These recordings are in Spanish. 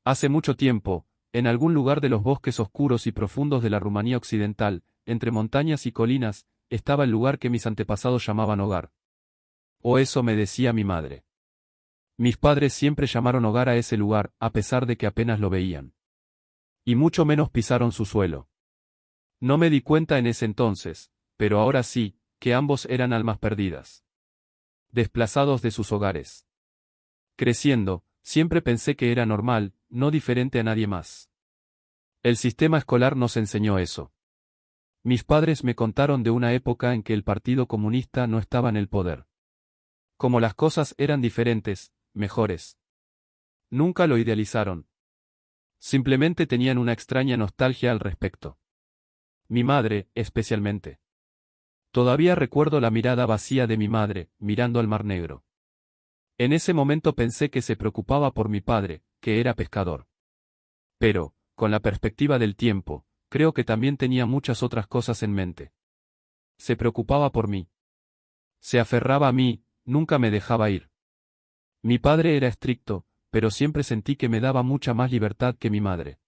Hace mucho tiempo, en algún lugar de los bosques oscuros y profundos de la Rumanía occidental, entre montañas y colinas, estaba el lugar que mis antepasados llamaban hogar. O eso me decía mi madre. Mis padres siempre llamaron hogar a ese lugar, a pesar de que apenas lo veían. Y mucho menos pisaron su suelo. No me di cuenta en ese entonces, pero ahora sí, que ambos eran almas perdidas. Desplazados de sus hogares. Creciendo, siempre pensé que era normal, no diferente a nadie más. El sistema escolar nos enseñó eso. Mis padres me contaron de una época en que el Partido Comunista no estaba en el poder. Como las cosas eran diferentes, mejores. Nunca lo idealizaron. Simplemente tenían una extraña nostalgia al respecto. Mi madre, especialmente. Todavía recuerdo la mirada vacía de mi madre, mirando al Mar Negro. En ese momento pensé que se preocupaba por mi padre, que era pescador. Pero, con la perspectiva del tiempo, creo que también tenía muchas otras cosas en mente. Se preocupaba por mí. Se aferraba a mí, nunca me dejaba ir. Mi padre era estricto, pero siempre sentí que me daba mucha más libertad que mi madre.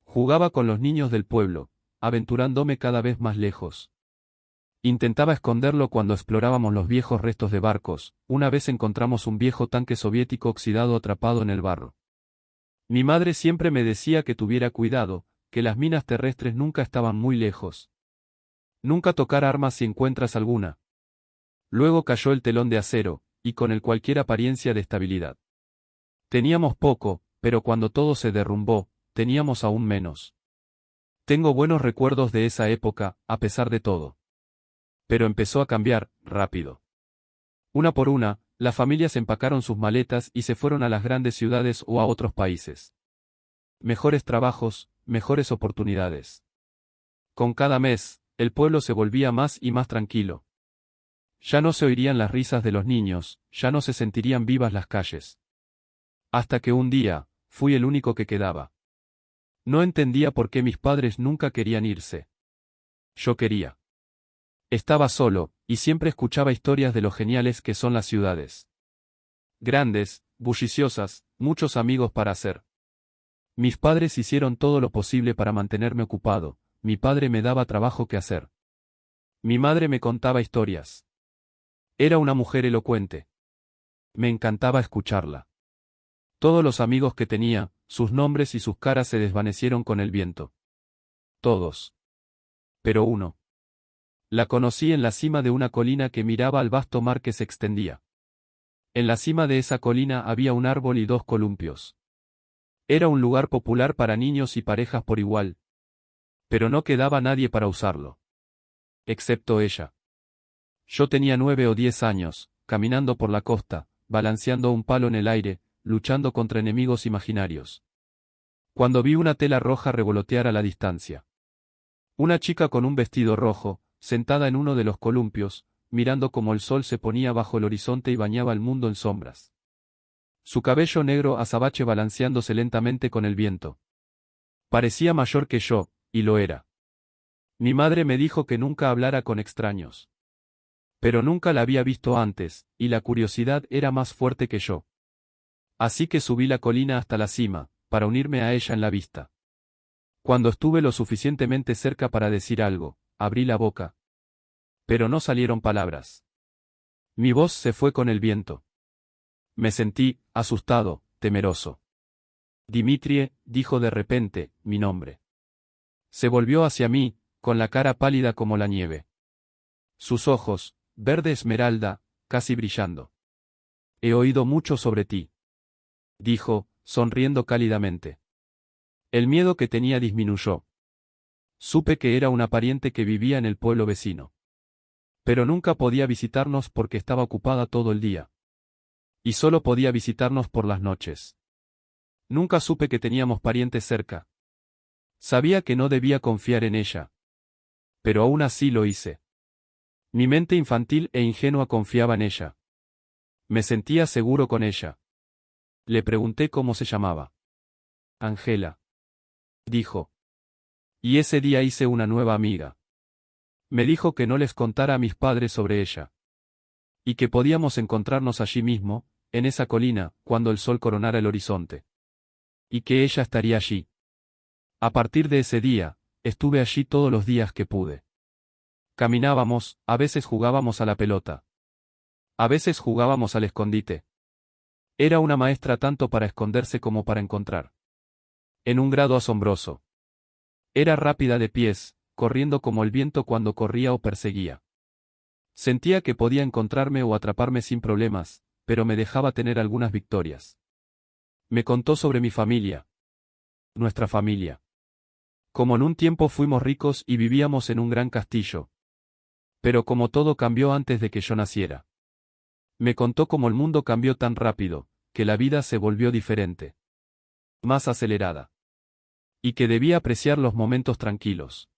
Jugaba con los niños del pueblo, aventurándome cada vez más lejos. Intentaba esconderlo cuando explorábamos los viejos restos de barcos. Una vez encontramos un viejo tanque soviético oxidado atrapado en el barro. Mi madre siempre me decía que tuviera cuidado, que las minas terrestres nunca estaban muy lejos. Nunca tocar armas si encuentras alguna. Luego cayó el telón de acero, y con él cualquier apariencia de estabilidad. Teníamos poco, pero cuando todo se derrumbó, teníamos aún menos. Tengo buenos recuerdos de esa época, a pesar de todo. Pero empezó a cambiar, rápido. Una por una, las familias empacaron sus maletas y se fueron a las grandes ciudades o a otros países. Mejores trabajos, mejores oportunidades. Con cada mes, el pueblo se volvía más y más tranquilo. Ya no se oirían las risas de los niños, ya no se sentirían vivas las calles. Hasta que un día, fui el único que quedaba. No entendía por qué mis padres nunca querían irse. Yo quería. Estaba solo, y siempre escuchaba historias de lo geniales que son las ciudades. Grandes, bulliciosas, muchos amigos para hacer. Mis padres hicieron todo lo posible para mantenerme ocupado, mi padre me daba trabajo que hacer. Mi madre me contaba historias. Era una mujer elocuente. Me encantaba escucharla. Todos los amigos que tenía, sus nombres y sus caras se desvanecieron con el viento. Todos. Pero uno. La conocí en la cima de una colina que miraba al vasto mar que se extendía. En la cima de esa colina había un árbol y dos columpios. Era un lugar popular para niños y parejas por igual. Pero no quedaba nadie para usarlo. Excepto ella. Yo tenía 9 o 10 años, caminando por la costa, balanceando un palo en el aire, luchando contra enemigos imaginarios. Cuando vi una tela roja revolotear a la distancia. Una chica con un vestido rojo, sentada en uno de los columpios, mirando cómo el sol se ponía bajo el horizonte y bañaba el mundo en sombras. Su cabello negro azabache balanceándose lentamente con el viento. Parecía mayor que yo, y lo era. Mi madre me dijo que nunca hablara con extraños. Pero nunca la había visto antes, y la curiosidad era más fuerte que yo. Así que subí la colina hasta la cima, para unirme a ella en la vista. Cuando estuve lo suficientemente cerca para decir algo, abrí la boca. Pero no salieron palabras. Mi voz se fue con el viento. Me sentí, asustado, temeroso. Dimitrie, dijo de repente, mi nombre. Se volvió hacia mí, con la cara pálida como la nieve. Sus ojos, verde esmeralda, casi brillando. He oído mucho sobre ti. Dijo, sonriendo cálidamente. El miedo que tenía disminuyó. Supe que era una pariente que vivía en el pueblo vecino. Pero nunca podía visitarnos porque estaba ocupada todo el día. Y solo podía visitarnos por las noches. Nunca supe que teníamos parientes cerca. Sabía que no debía confiar en ella. Pero aún así lo hice. Mi mente infantil e ingenua confiaba en ella. Me sentía seguro con ella. Le pregunté cómo se llamaba. Angela. Dijo. Y ese día hice una nueva amiga. Me dijo que no les contara a mis padres sobre ella. Y que podíamos encontrarnos allí mismo, en esa colina, cuando el sol coronara el horizonte. y que ella estaría allí. A partir de ese día, estuve allí todos los días que pude. Caminábamos, a veces jugábamos a la pelota. A veces jugábamos al escondite. Era una maestra tanto para esconderse como para encontrar. En un grado asombroso. Era rápida de pies, corriendo como el viento cuando corría o perseguía. Sentía que podía encontrarme o atraparme sin problemas, pero me dejaba tener algunas victorias. Me contó sobre mi familia. Nuestra familia. Como en un tiempo fuimos ricos y vivíamos en un gran castillo. Pero como todo cambió antes de que yo naciera. Me contó cómo el mundo cambió tan rápido, que la vida se volvió diferente. Más acelerada. Y que debía apreciar los momentos tranquilos.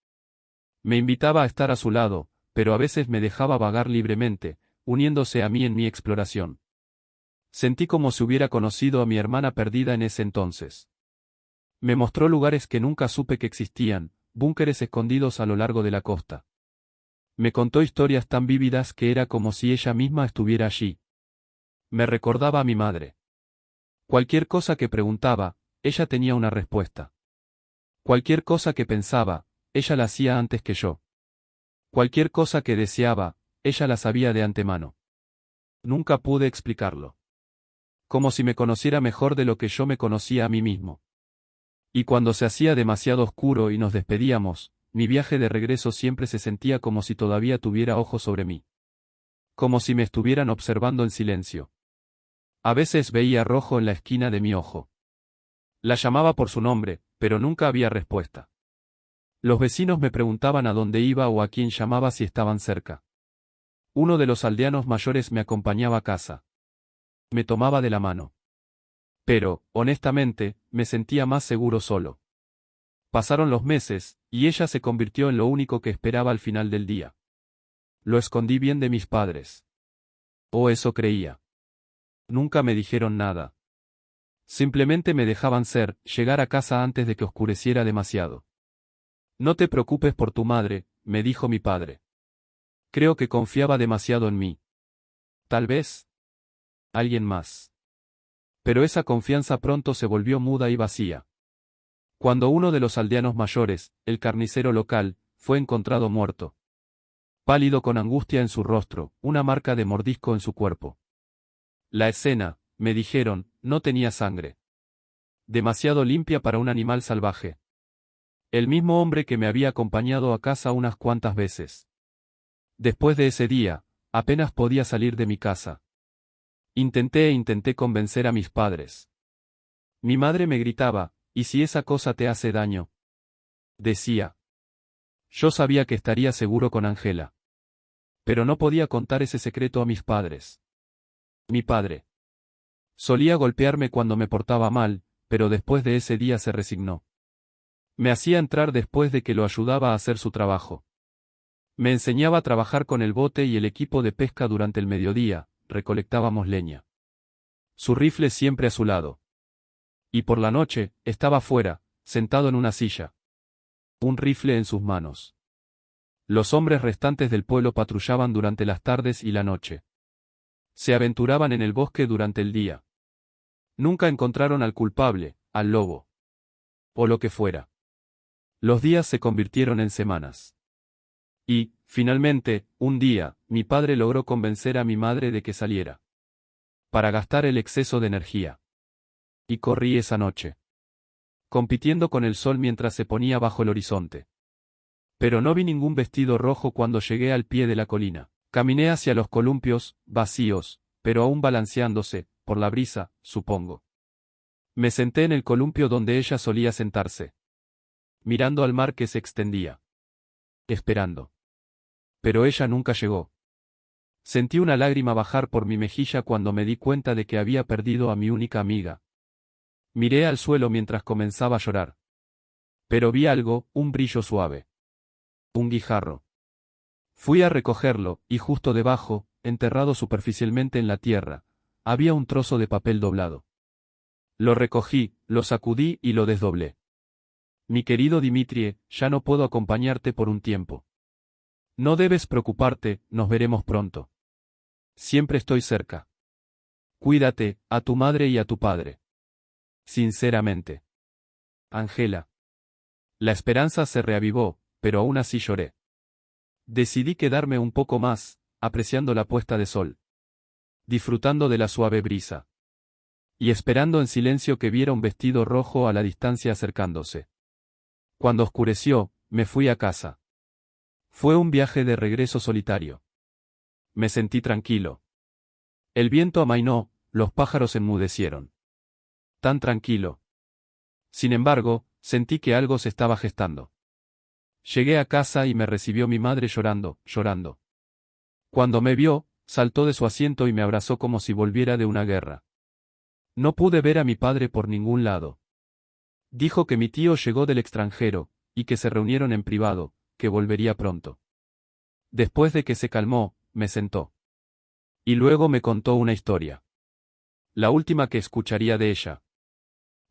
Me invitaba a estar a su lado, pero a veces me dejaba vagar libremente, uniéndose a mí en mi exploración. Sentí como si hubiera conocido a mi hermana perdida en ese entonces. Me mostró lugares que nunca supe que existían, búnkeres escondidos a lo largo de la costa. Me contó historias tan vívidas que era como si ella misma estuviera allí. Me recordaba a mi madre. Cualquier cosa que preguntaba, ella tenía una respuesta. Cualquier cosa que pensaba, ella la hacía antes que yo. Cualquier cosa que deseaba, ella la sabía de antemano. Nunca pude explicarlo. Como si me conociera mejor de lo que yo me conocía a mí mismo. Y cuando se hacía demasiado oscuro y nos despedíamos, mi viaje de regreso siempre se sentía como si todavía tuviera ojos sobre mí. Como si me estuvieran observando en silencio. A veces veía rojo en la esquina de mi ojo. La llamaba por su nombre, pero nunca había respuesta. Los vecinos me preguntaban a dónde iba o a quién llamaba si estaban cerca. Uno de los aldeanos mayores me acompañaba a casa. Me tomaba de la mano. Pero, honestamente, me sentía más seguro solo. Pasaron los meses, y ella se convirtió en lo único que esperaba al final del día. Lo escondí bien de mis padres. O eso creía. Nunca me dijeron nada. Simplemente me dejaban llegar a casa antes de que oscureciera demasiado. No te preocupes por tu madre, me dijo mi padre. Creo que confiaba demasiado en mí. Tal vez. Alguien más. Pero esa confianza pronto se volvió muda y vacía. Cuando uno de los aldeanos mayores, el carnicero local, fue encontrado muerto. Pálido con angustia en su rostro, una marca de mordisco en su cuerpo. La escena, me dijeron, no tenía sangre. Demasiado limpia para un animal salvaje. El mismo hombre que me había acompañado a casa unas cuantas veces. Después de ese día, apenas podía salir de mi casa. Intenté convencer a mis padres. Mi madre me gritaba, ¿y si esa cosa te hace daño? Decía. Yo sabía que estaría seguro con Angela. Pero no podía contar ese secreto a mis padres. Mi padre. Solía golpearme cuando me portaba mal, pero después de ese día se resignó. Me hacía entrar después de que lo ayudaba a hacer su trabajo. Me enseñaba a trabajar con el bote y el equipo de pesca durante el mediodía, recolectábamos leña. Su rifle siempre a su lado. Y por la noche, estaba fuera, sentado en una silla. Un rifle en sus manos. Los hombres restantes del pueblo patrullaban durante las tardes y la noche. Se aventuraban en el bosque durante el día. Nunca encontraron al culpable, al lobo. O lo que fuera. Los días se convirtieron en semanas. Y, finalmente, un día, mi padre logró convencer a mi madre de que saliera. Para gastar el exceso de energía. Y corrí esa noche. Compitiendo con el sol mientras se ponía bajo el horizonte. Pero no vi ningún vestido rojo cuando llegué al pie de la colina. Caminé hacia los columpios, vacíos, pero aún balanceándose, por la brisa, supongo. Me senté en el columpio donde ella solía sentarse. Mirando al mar que se extendía. Esperando. Pero ella nunca llegó. Sentí una lágrima bajar por mi mejilla cuando me di cuenta de que había perdido a mi única amiga. Miré al suelo mientras comenzaba a llorar. Pero vi algo, un brillo suave. Un guijarro. Fui a recogerlo, y justo debajo, enterrado superficialmente en la tierra, había un trozo de papel doblado. Lo recogí, lo sacudí y lo desdoblé. Mi querido Dimitrie, ya no puedo acompañarte por un tiempo. No debes preocuparte, nos veremos pronto. Siempre estoy cerca. Cuídate, a tu madre y a tu padre. Sinceramente. Angela. La esperanza se reavivó, pero aún así lloré. Decidí quedarme un poco más, apreciando la puesta de sol, disfrutando de la suave brisa, y esperando en silencio que viera un vestido rojo a la distancia acercándose. Cuando oscureció, me fui a casa. Fue un viaje de regreso solitario. Me sentí tranquilo. El viento amainó, los pájaros enmudecieron. Tan tranquilo. Sin embargo, sentí que algo se estaba gestando. Llegué a casa y me recibió mi madre llorando, llorando. Cuando me vio, saltó de su asiento y me abrazó como si volviera de una guerra. No pude ver a mi padre por ningún lado. Dijo que mi tío llegó del extranjero, y que se reunieron en privado, que volvería pronto. Después de que se calmó, me sentó. Y luego me contó una historia. La última que escucharía de ella.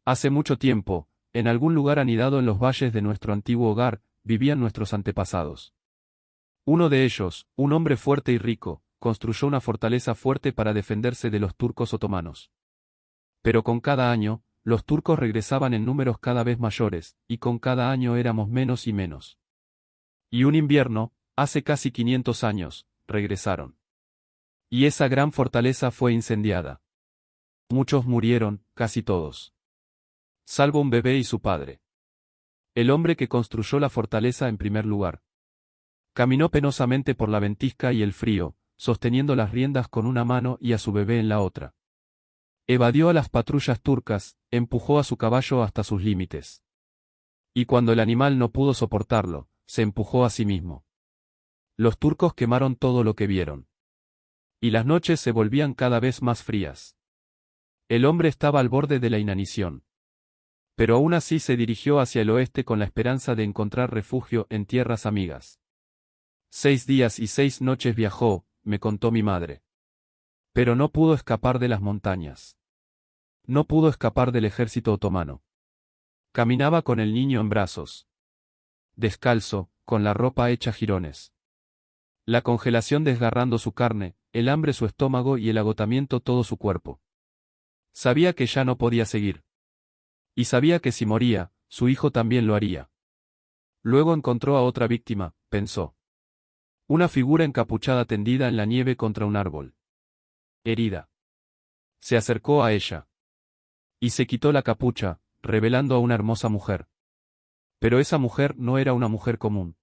Hace mucho tiempo, en algún lugar anidado en los valles de nuestro antiguo hogar, vivían nuestros antepasados. Uno de ellos, un hombre fuerte y rico, construyó una fortaleza fuerte para defenderse de los turcos otomanos. Pero con cada año, los turcos regresaban en números cada vez mayores, y con cada año éramos menos y menos. Y un invierno, hace casi 500 años, regresaron. Y esa gran fortaleza fue incendiada. Muchos murieron, casi todos. Salvo un bebé y su padre. El hombre que construyó la fortaleza en primer lugar. Caminó penosamente por la ventisca y el frío, sosteniendo las riendas con una mano y a su bebé en la otra. Evadió a las patrullas turcas, empujó a su caballo hasta sus límites. Y cuando el animal no pudo soportarlo, se empujó a sí mismo. Los turcos quemaron todo lo que vieron. Y las noches se volvían cada vez más frías. El hombre estaba al borde de la inanición. Pero aún así se dirigió hacia el oeste con la esperanza de encontrar refugio en tierras amigas. 6 días y 6 noches viajó, me contó mi madre. Pero no pudo escapar de las montañas. No pudo escapar del ejército otomano. Caminaba con el niño en brazos. Descalzo, con la ropa hecha jirones. La congelación desgarrando su carne, el hambre su estómago y el agotamiento todo su cuerpo. Sabía que ya no podía seguir. Y sabía que si moría, su hijo también lo haría. Luego encontró a otra víctima, pensó. Una figura encapuchada tendida en la nieve contra un árbol. Herida. Se acercó a ella. Y se quitó la capucha, revelando a una hermosa mujer. Pero esa mujer no era una mujer común,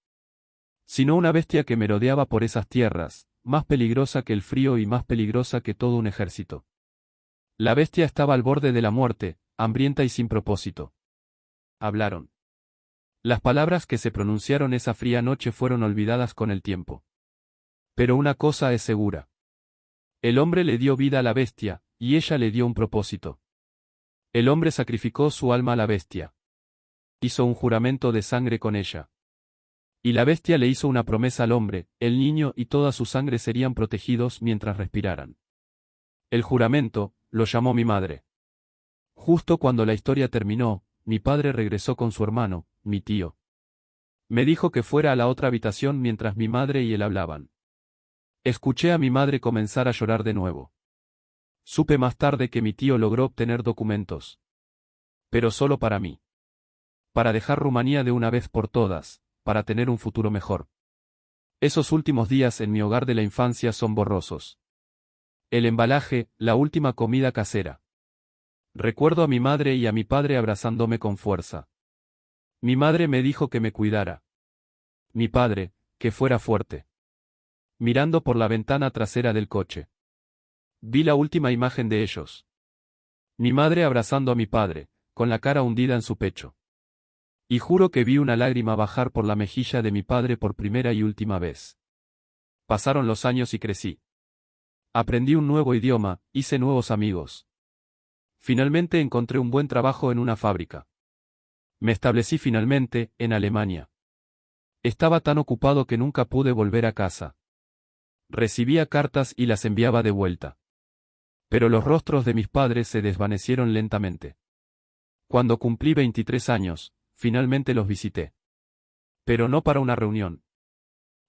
sino una bestia que merodeaba por esas tierras, más peligrosa que el frío y más peligrosa que todo un ejército. La bestia estaba al borde de la muerte, hambrienta y sin propósito. Hablaron. Las palabras que se pronunciaron esa fría noche fueron olvidadas con el tiempo. Pero una cosa es segura. El hombre le dio vida a la bestia, y ella le dio un propósito. El hombre sacrificó su alma a la bestia. Hizo un juramento de sangre con ella. Y la bestia le hizo una promesa al hombre, el niño y toda su sangre serían protegidos mientras respiraran. El juramento, lo llamó mi madre. Justo cuando la historia terminó, mi padre regresó con su hermano, mi tío. Me dijo que fuera a la otra habitación mientras mi madre y él hablaban. Escuché a mi madre comenzar a llorar de nuevo. Supe más tarde que mi tío logró obtener documentos. Pero solo para mí. Para dejar Rumanía de una vez por todas, para tener un futuro mejor. Esos últimos días en mi hogar de la infancia son borrosos. El embalaje, la última comida casera. Recuerdo a mi madre y a mi padre abrazándome con fuerza. Mi madre me dijo que me cuidara. Mi padre, que fuera fuerte. Mirando por la ventana trasera del coche. Vi la última imagen de ellos. Mi madre abrazando a mi padre, con la cara hundida en su pecho. Y juro que vi una lágrima bajar por la mejilla de mi padre por primera y última vez. Pasaron los años y crecí. Aprendí un nuevo idioma, hice nuevos amigos. Finalmente encontré un buen trabajo en una fábrica. Me establecí finalmente, en Alemania. Estaba tan ocupado que nunca pude volver a casa. Recibía cartas y las enviaba de vuelta. Pero los rostros de mis padres se desvanecieron lentamente. Cuando cumplí 23 años, finalmente los visité. Pero no para una reunión,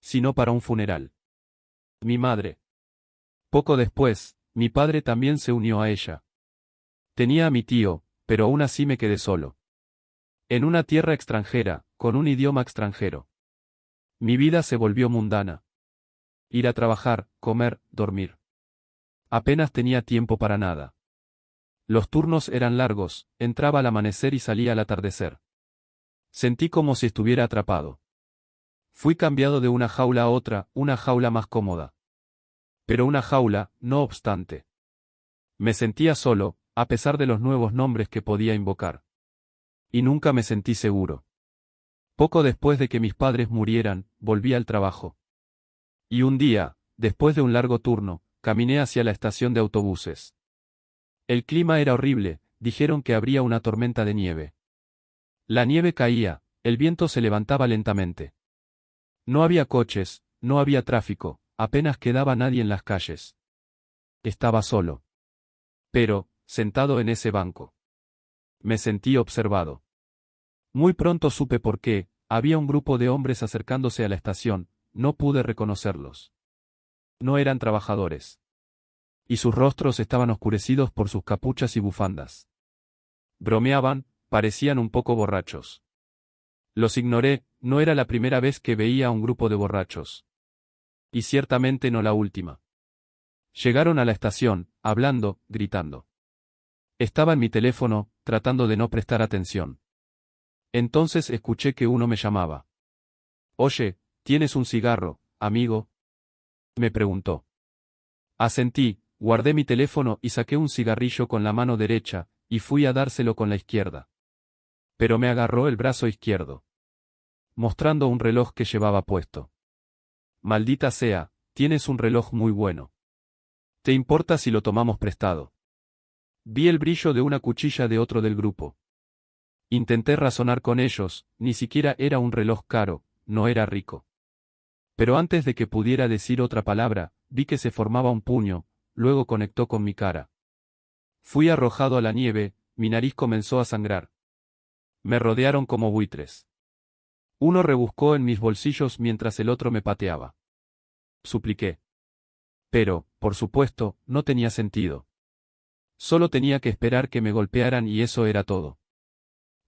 sino para un funeral. Mi madre. Poco después, mi padre también se unió a ella. Tenía a mi tío, pero aún así me quedé solo. En una tierra extranjera, con un idioma extranjero. Mi vida se volvió mundana. Ir a trabajar, comer, dormir. Apenas tenía tiempo para nada. Los turnos eran largos, entraba al amanecer y salía al atardecer. Sentí como si estuviera atrapado. Fui cambiado de una jaula a otra, una jaula más cómoda. Pero una jaula, no obstante. Me sentía solo, a pesar de los nuevos nombres que podía invocar. Y nunca me sentí seguro. Poco después de que mis padres murieran, volví al trabajo. Y un día, después de un largo turno, caminé hacia la estación de autobuses. El clima era horrible, dijeron que habría una tormenta de nieve. La nieve caía, el viento se levantaba lentamente. No había coches, no había tráfico, apenas quedaba nadie en las calles. Estaba solo. Pero, sentado en ese banco. Me sentí observado. Muy pronto supe por qué, había un grupo de hombres acercándose a la estación, no pude reconocerlos. No eran trabajadores. Y sus rostros estaban oscurecidos por sus capuchas y bufandas. Bromeaban, parecían un poco borrachos. Los ignoré, no era la primera vez que veía a un grupo de borrachos. Y ciertamente no la última. Llegaron a la estación, hablando, gritando. Estaba en mi teléfono, tratando de no prestar atención. Entonces escuché que uno me llamaba. Oye, ¿tienes un cigarro, amigo? Me preguntó. Asentí, guardé mi teléfono y saqué un cigarrillo con la mano derecha, y fui a dárselo con la izquierda. Pero me agarró el brazo izquierdo, mostrando un reloj que llevaba puesto. Maldita sea, tienes un reloj muy bueno. ¿Te importa si lo tomamos prestado? Vi el brillo de una cuchilla de otro del grupo. Intenté razonar con ellos, ni siquiera era un reloj caro, no era rico. Pero antes de que pudiera decir otra palabra, vi que se formaba un puño, luego conectó con mi cara. Fui arrojado a la nieve, mi nariz comenzó a sangrar. Me rodearon como buitres. Uno rebuscó en mis bolsillos mientras el otro me pateaba. Supliqué. Pero, por supuesto, no tenía sentido. Solo tenía que esperar que me golpearan y eso era todo.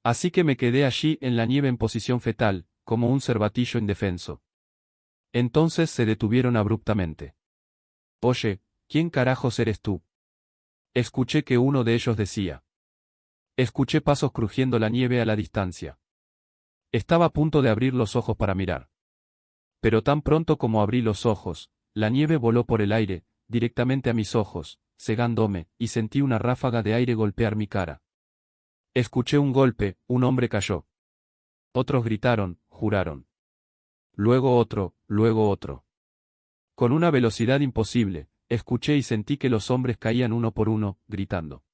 Así que me quedé allí en la nieve en posición fetal, como un cervatillo indefenso. Entonces se detuvieron abruptamente. Oye, ¿quién carajos eres tú? Escuché que uno de ellos decía. Escuché pasos crujiendo la nieve a la distancia. Estaba a punto de abrir los ojos para mirar. Pero tan pronto como abrí los ojos, la nieve voló por el aire, directamente a mis ojos, cegándome, y sentí una ráfaga de aire golpear mi cara. Escuché un golpe, un hombre cayó. Otros gritaron, juraron. Luego otro, luego otro. Con una velocidad imposible, escuché y sentí que los hombres caían uno por uno, gritando.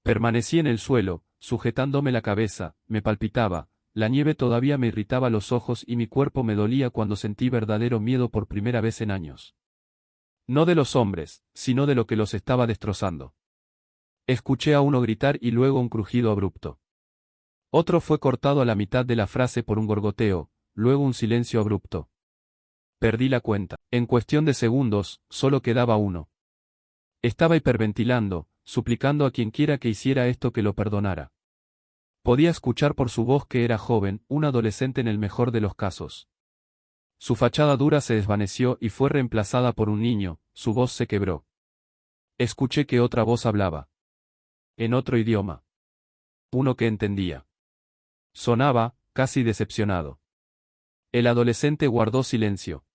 Permanecí en el suelo, sujetándome la cabeza, me palpitaba, la nieve todavía me irritaba los ojos y mi cuerpo me dolía cuando sentí verdadero miedo por primera vez en años. No de los hombres, sino de lo que los estaba destrozando. Escuché a uno gritar y luego un crujido abrupto. Otro fue cortado a la mitad de la frase por un gorgoteo, luego un silencio abrupto. Perdí la cuenta. En cuestión de segundos, solo quedaba uno. Estaba hiperventilando, suplicando a quienquiera que hiciera esto que lo perdonara. Podía escuchar por su voz que era joven, un adolescente en el mejor de los casos. Su fachada dura se desvaneció y fue reemplazada por un niño, su voz se quebró. Escuché que otra voz hablaba. En otro idioma. Uno que entendía. Sonaba, casi decepcionado. El adolescente guardó silencio.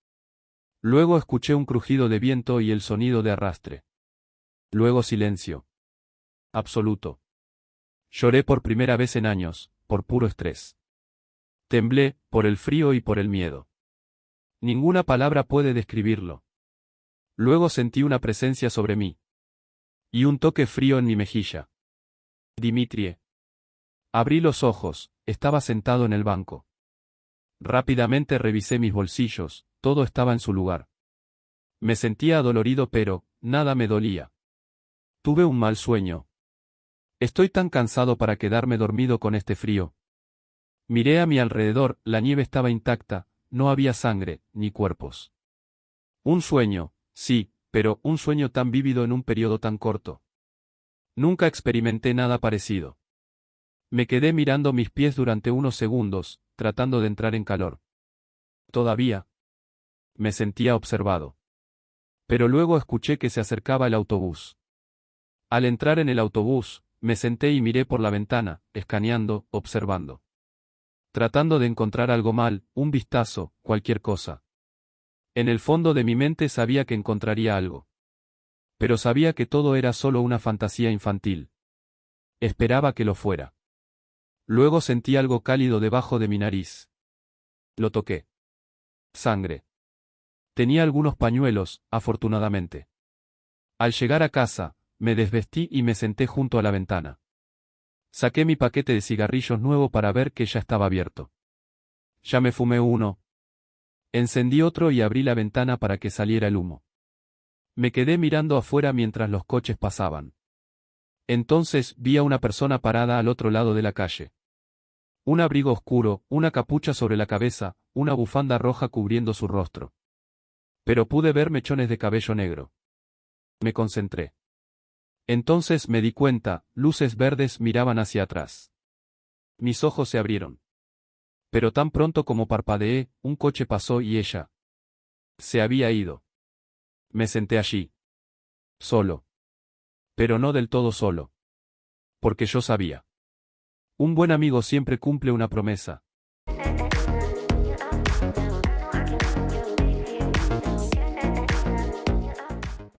Luego escuché un crujido de viento y el sonido de arrastre. Luego silencio. Absoluto. Lloré por primera vez en años, por puro estrés. Temblé, por el frío y por el miedo. Ninguna palabra puede describirlo. Luego sentí una presencia sobre mí. Y un toque frío en mi mejilla. Dimitrie. Abrí los ojos, estaba sentado en el banco. Rápidamente revisé mis bolsillos, todo estaba en su lugar. Me sentía adolorido pero, nada me dolía. Tuve un mal sueño. Estoy tan cansado para quedarme dormido con este frío. Miré a mi alrededor, la nieve estaba intacta, no había sangre, ni cuerpos. Un sueño, sí, pero un sueño tan vívido en un periodo tan corto. Nunca experimenté nada parecido. Me quedé mirando mis pies durante unos segundos, tratando de entrar en calor. Todavía me sentía observado. Pero luego escuché que se acercaba el autobús. Al entrar en el autobús, me senté y miré por la ventana, escaneando, observando. Tratando de encontrar algo mal, un vistazo, cualquier cosa. En el fondo de mi mente sabía que encontraría algo. Pero sabía que todo era solo una fantasía infantil. Esperaba que lo fuera. Luego sentí algo cálido debajo de mi nariz. Lo toqué. Sangre. Tenía algunos pañuelos, afortunadamente. Al llegar a casa, me desvestí y me senté junto a la ventana. Saqué mi paquete de cigarrillos nuevo para ver que ya estaba abierto. Ya me fumé uno. Encendí otro y abrí la ventana para que saliera el humo. Me quedé mirando afuera mientras los coches pasaban. Entonces vi a una persona parada al otro lado de la calle. Un abrigo oscuro, una capucha sobre la cabeza, una bufanda roja cubriendo su rostro. Pero pude ver mechones de cabello negro. Me concentré. Entonces me di cuenta, luces verdes miraban hacia atrás. Mis ojos se abrieron. Pero tan pronto como parpadeé, un coche pasó y ella se había ido. Me senté allí. Solo. Pero no del todo solo. Porque yo sabía. Un buen amigo siempre cumple una promesa.